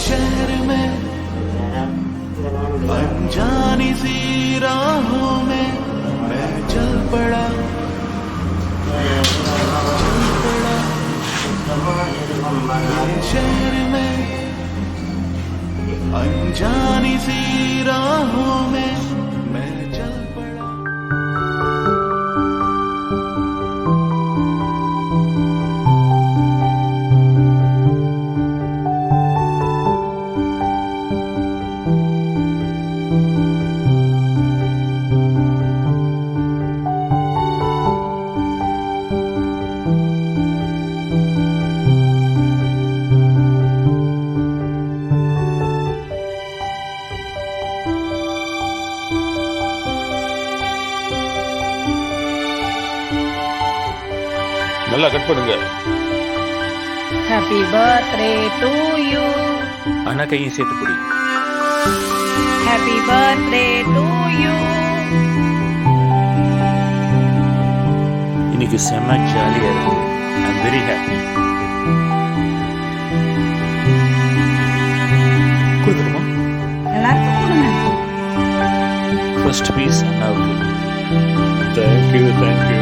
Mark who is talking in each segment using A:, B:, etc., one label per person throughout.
A: शहर में अनजानी सी राहों में मैं चल पड़ा शहर में अनजानी सी राहों में मैं चल पड़ा।
B: நல்லா கட் பண்ணுங்க.
C: Happy birthday to you.
B: அண்ணா கையும் சேர்த்து புடி.
C: Happy birthday to you.
B: இன்னைக்கு செம்ம ஜாலியா இருக்கு. I am very happy. கொடுக்கணுமா?
C: எல்லாருக்கும் கொடுங்க.
B: ஃபர்ஸ்ட் பீஸ் அண்ணாவுக்கு. Thank you thank you.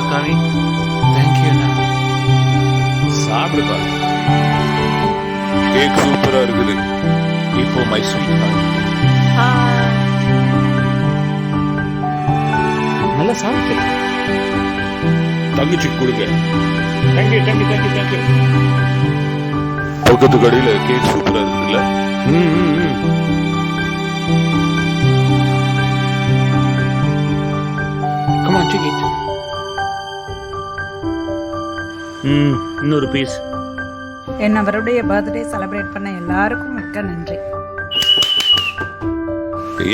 B: காமி
A: தேங்க்யூ அண்ணா.
B: சாப்பிடுப்பா. கேக் சூப்பரா இருக்குது. இப்போ மை ஸ்வீட் ஹார்ட்.
A: நல்லா சாப்பிட்டு
B: தங்கச்சி கொடுங்க. Thank you thank you thank you thank you. பக்கத்து கடையில கேக் சூப்பரா இருக்குல்ல.
A: Come on, take it.
B: இன்னொரு பீஸ்.
C: என்னவருடைய பர்த்டே செலிப்ரேட் பண்ண எல்லாருக்கும் மிக்க நன்றி.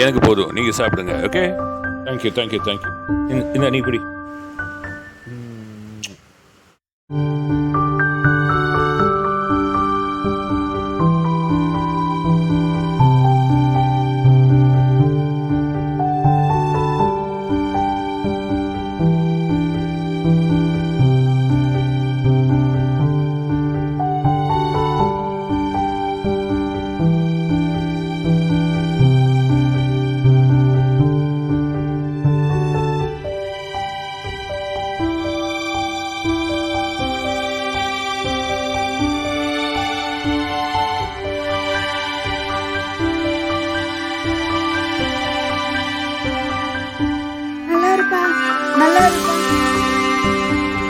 B: எனக்கு போதும், நீங்க சாப்பிடுங்க. Okay, thank you thank you thank you. இந்த நீ பிடி.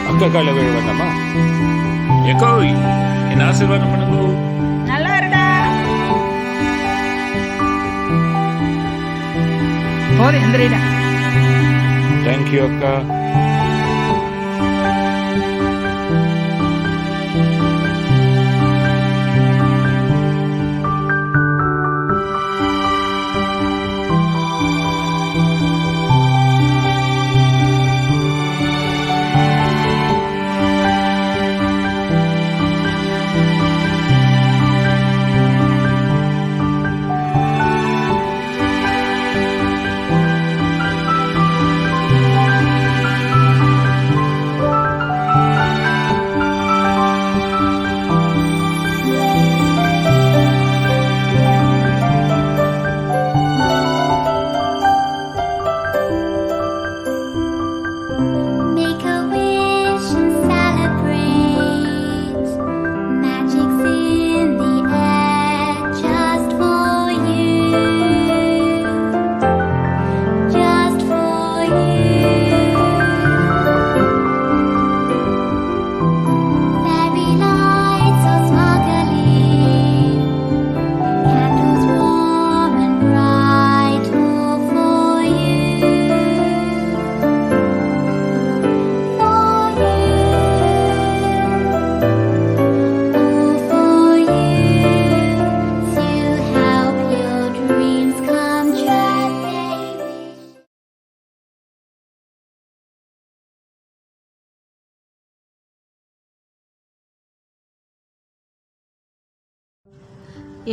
B: அக்கா கால வேற வேண்டாமா? ஏக்கோ என்ன ஆசீர்வாதம் பண்ணுங்க.
C: நல்லா இருடா. போது எந்திரிடா.
B: தேங்க்யூ அக்கா.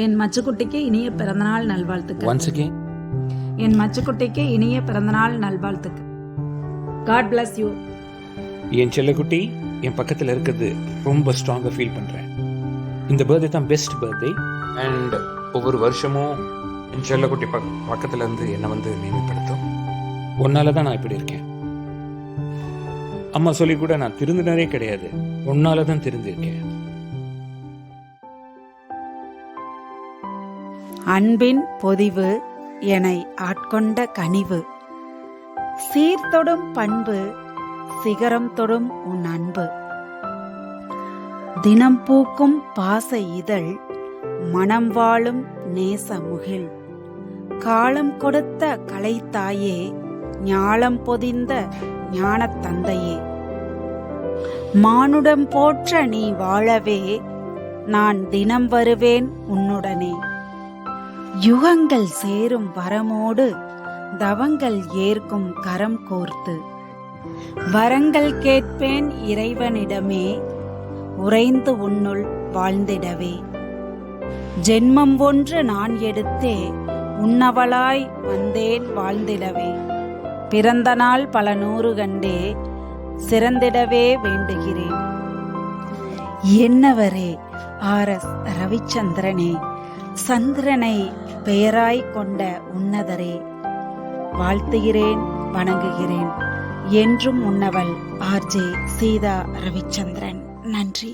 C: என் மச்சுக்குட்டிக்கு இனிய பிறந்தநாள் நல்வாழ்த்துக்கள்.
A: Once again.
C: என் மச்சுக்குட்டிக்கு இனிய பிறந்தநாள் நல்வாழ்த்துக்கு. God bless you.
B: என் செல்லக்குட்டி என் பக்கத்தில் இருக்கிறது ரொம்ப ஸ்ட்ராங்காக ஃபீல் பண்ணுறேன். இந்த பர்த்டே தான் பெஸ்ட் பர்த்டே. அண்ட் ஒவ்வொரு வருஷமும் என் செல்லக்குட்டி பக்கத்தில் இருந்து என்னை வந்து நினைவுபடுத்தும். உன்னால தான் நான் இப்படி இருக்கேன். அம்மா சொல்லி கூட நான் திருந்தினரே கிடையாது, உன்னால தான் திருந்திருக்கேன்.
C: அன்பின் பொதிவு எனை ஆட்கொண்ட கனிவு, சீர்தொடும் பண்பு சிகரம் தொடும் உன் அன்பு, தினம் பூக்கும் பாச இதழ் மனம் வாழும் நேச முகில், காலம் கொடுத்த கலைத்தாயே ஞாலம் பொதிந்த ஞானத் தந்தையே, மானுடம் போற்ற நீ வாழவே நான் தினம் வருவேன் உன்னுடனே, யுகங்கள் சேரும் வரமோடு தவங்கள் ஏற்கும் கரம் கோர்த்து, வரங்கள் கேட்பேன் இறைவனிடமே உறைந்து உன்னுள் வாழ்ந்திடவே, ஜென்மம் ஒன்று நான் எடுத்தே உன்னவளாய் வந்தேன் வாழ்ந்திடவே, பிறந்த நாள் பல 100 கண்டே சிறந்திடவே வேண்டுகிறேன். என்னவரே RS ரவிச்சந்திரனே, சந்திரனை பெயராய் கொண்ட உன்னதரே, வாழ்த்துகிறேன் வணங்குகிறேன். என்றும் உன்னவள் RJ சீதா ரவிச்சந்திரன். நன்றி.